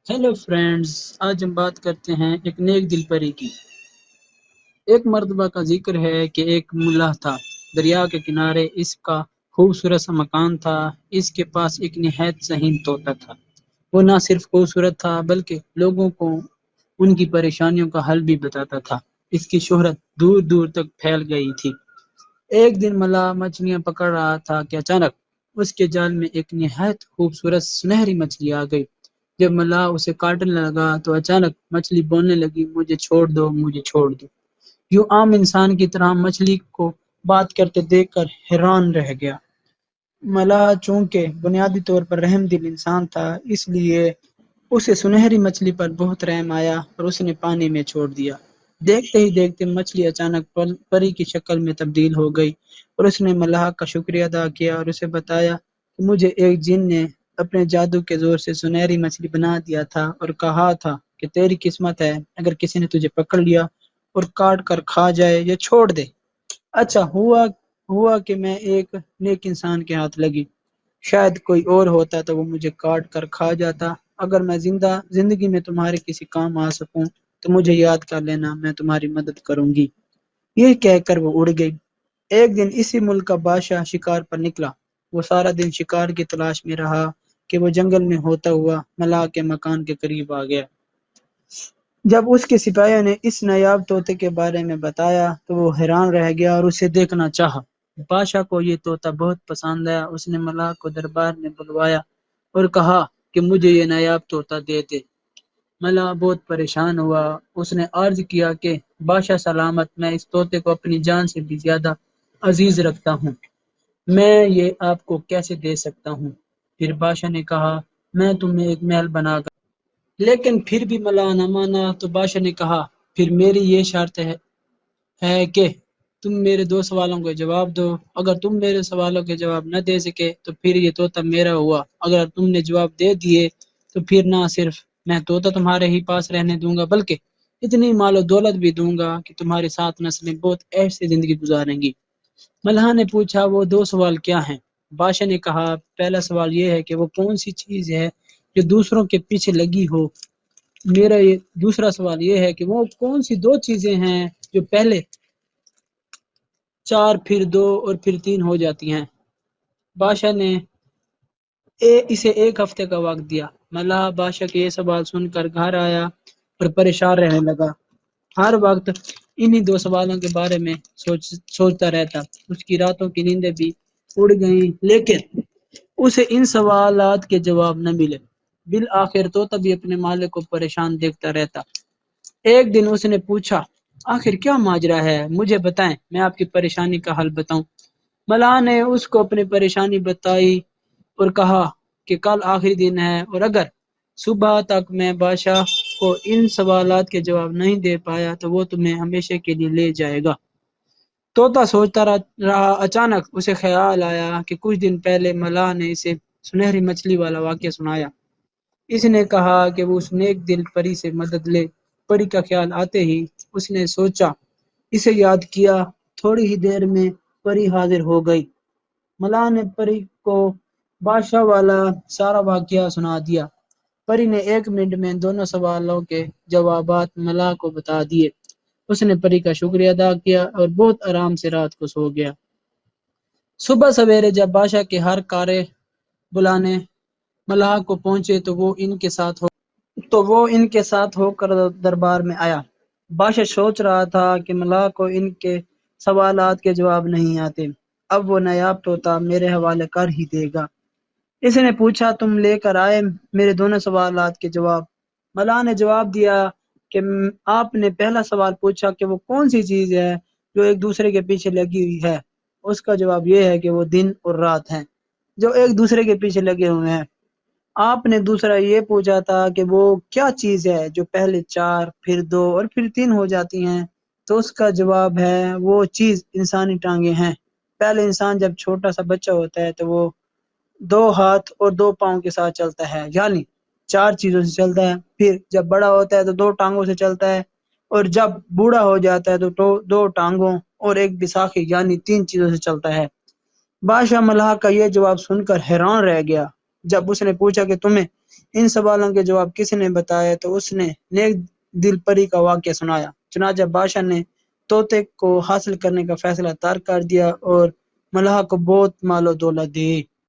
Hello friends, آج ہم بات کرتے ہیں ایک نیک دل پری کی۔ ایک مرتبہ کا ذکر ہے کہ ایک ملا تھا، دریا کے کنارے اس کا خوبصورت سا مکان تھا۔ اس کے پاس ایک نہایت ذہین طوطا تھا۔ وہ نہ صرف خوبصورت تھا بلکہ لوگوں کو ان کی پریشانیوں کا حل بھی بتاتا تھا۔ اس کی شہرت دور دور تک پھیل گئی تھی۔ ایک دن ملا مچھلیاں پکڑ رہا تھا کہ اچانک اس کے جال میں ایک نہایت خوبصورت سنہری مچھلی آ گئی۔ جب ملاح اسے کاٹنے لگا تو اچانک مچھلی بولنے لگی، مجھے چھوڑ دو، مجھے چھوڑ دو۔ یوں عام انسان کی طرح مچھلی کو بات کرتے دیکھ کر حیران رہ گیا۔ ملاح چونکہ بنیادی طور پر رحم دل انسان تھا، اس لیے اسے سنہری مچھلی پر بہت رحم آیا اور اس نے پانی میں چھوڑ دیا۔ دیکھتے ہی دیکھتے مچھلی اچانک پری کی شکل میں تبدیل ہو گئی اور اس نے ملاح کا شکریہ ادا کیا اور اسے بتایا کہ مجھے ایک جن نے اپنے جادو کے زور سے سنہری مچھلی بنا دیا تھا اور کہا تھا کہ تیری قسمت ہے اگر کسی نے تجھے پکڑ لیا اور کاٹ کر کھا جائے یا چھوڑ دے۔ اچھا ہوا کہ میں ایک نیک انسان کے ہاتھ لگی۔ شاید کوئی اور ہوتا تو وہ مجھے کاٹ کر کھا جاتا۔ اگر میں زندگی میں تمہارے کسی کام آ سکوں تو مجھے یاد کر لینا، میں تمہاری مدد کروں گی۔ یہ کہہ کر وہ اڑ گئی۔ ایک دن اسی ملک کا بادشاہ شکار پر نکلا۔ وہ سارا دن شکار کی تلاش میں رہا کہ وہ جنگل میں ہوتا ہوا ملاح کے مکان کے قریب آ گیا۔ جب اس کے سپاہیوں نے اس نایاب طوطے کے بارے میں بتایا تو وہ حیران رہ گیا اور اسے دیکھنا چاہا۔ بادشاہ کو یہ طوطا بہت پسند آیا۔ اس نے ملاح کو دربار میں بلوایا اور کہا کہ مجھے یہ نایاب طوطا دے دے۔ ملاح بہت پریشان ہوا۔ اس نے عرض کیا کہ بادشاہ سلامت، میں اس طوطے کو اپنی جان سے بھی زیادہ عزیز رکھتا ہوں، میں یہ آپ کو کیسے دے سکتا ہوں؟ پھر بادشاہ نے کہا میں تمہیں ایک محل بنا کر، لیکن پھر بھی ملاح نہ مانا تو بادشاہ نے کہا پھر میری یہ شرط ہے کہ تم میرے 2 سوالوں کے جواب دو۔ اگر تم میرے سوالوں کے جواب نہ دے سکے تو پھر یہ طوطا میرا ہوا۔ اگر تم نے جواب دے دیے تو پھر نہ صرف میں طوطا تمہارے ہی پاس رہنے دوں گا بلکہ اتنی مال و دولت بھی دوں گا کہ تمہاری 7 نسلیں بہت عیش سے زندگی گزاریں گی۔ ملاح نے پوچھا وہ 2 سوال کیا ہیں؟ بادشاہ نے کہا پہلا سوال یہ ہے کہ وہ کون سی چیز ہے جو دوسروں کے پیچھے لگی ہو۔ میرا یہ دوسرا سوال یہ ہے کہ وہ کون سی 2 چیزیں ہیں جو پہلے 4 پھر 2 اور پھر 3 ہو جاتی ہیں۔ بادشاہ نے اسے 1 ہفتے کا وقت دیا۔ ملاح بادشاہ کے یہ سوال سن کر گھر آیا اور پریشان رہنے لگا۔ ہر وقت انہی 2 سوالوں کے بارے میں سوچتا رہتا۔ اس کی راتوں کی نیندیں بھی اڑ گئیں لیکن اسے ان سوالات کے جواب نہ ملے۔ بالآخر طوطا بھی اپنے مالک کو پریشان دیکھتا رہتا۔ ایک دن اس نے پوچھا آخر کیا ماجرا ہے، مجھے بتائیں، میں آپ کی پریشانی کا حل بتاؤں۔ ملاح نے اس کو اپنی پریشانی بتائی اور کہا کہ کل آخری دن ہے اور اگر صبح تک میں بادشاہ کو ان سوالات کے جواب نہیں دے پایا تو وہ تمہیں ہمیشہ کے لیے لے جائے گا۔ طوطا سوچتا رہا۔ اچانک اسے خیال آیا کہ کچھ دن پہلے ملاح نے اسے سنہری مچھلی والا واقعہ سنایا۔ اس نے کہا کہ وہ اس نیک دل پری سے مدد لے۔ پری کا خیال آتے ہی اس نے سوچا، اسے یاد کیا۔ تھوڑی ہی دیر میں پری حاضر ہو گئی۔ ملاح نے پری کو بادشاہ والا سارا واقعہ سنا دیا۔ پری نے 1 منٹ میں دونوں سوالوں کے جوابات ملاح کو بتا دیے۔ اس نے پری کا شکریہ ادا کیا اور بہت آرام سے رات کو سو گیا۔ صبح سویرے جب بادشاہ کے ہر کارے بلانے ملاح کو پہنچے تو وہ ان کے ساتھ ہو کر دربار میں آیا۔ بادشاہ سوچ رہا تھا کہ ملاح کو ان کے سوالات کے جواب نہیں آتے، اب وہ نایاب طوطا میرے حوالے کر ہی دے گا۔ اس نے پوچھا تم لے کر آئے میرے دونوں سوالات کے جواب؟ ملاح نے جواب دیا کہ آپ نے پہلا سوال پوچھا کہ وہ کون سی چیز ہے جو ایک دوسرے کے پیچھے لگی ہوئی ہے، اس کا جواب یہ ہے کہ وہ دن اور رات ہیں جو ایک دوسرے کے پیچھے لگے ہوئے ہیں۔ آپ نے دوسرا یہ پوچھا تھا کہ وہ کیا چیز ہے جو پہلے 4 پھر 2 اور پھر 3 ہو جاتی ہیں، تو اس کا جواب ہے وہ چیز انسانی ٹانگیں ہیں۔ پہلے انسان جب چھوٹا سا بچہ ہوتا ہے تو وہ 2 ہاتھ اور 2 پاؤں کے ساتھ چلتا ہے، یعنی 4 چیزوں سے چلتا ہے۔ پھر جب بڑا ہوتا ہے تو 2 ٹانگوں سے چلتا ہے اور جب بوڑھا ہو جاتا ہے تو 2 ٹانگوں اور 1 بساخی یعنی 3 چیزوں سے چلتا ہے۔ بادشاہ ملاح کا یہ جواب سن کر حیران رہ گیا۔ جب اس نے پوچھا کہ تمہیں ان سوالوں کے جواب کسی نے بتائے تو اس نے نیک دل پری کا واقعہ سنایا۔ چنانچہ بادشاہ نے طوطے کو حاصل کرنے کا فیصلہ طار کر دیا اور ملحہ کو بہت مال و دولت دی۔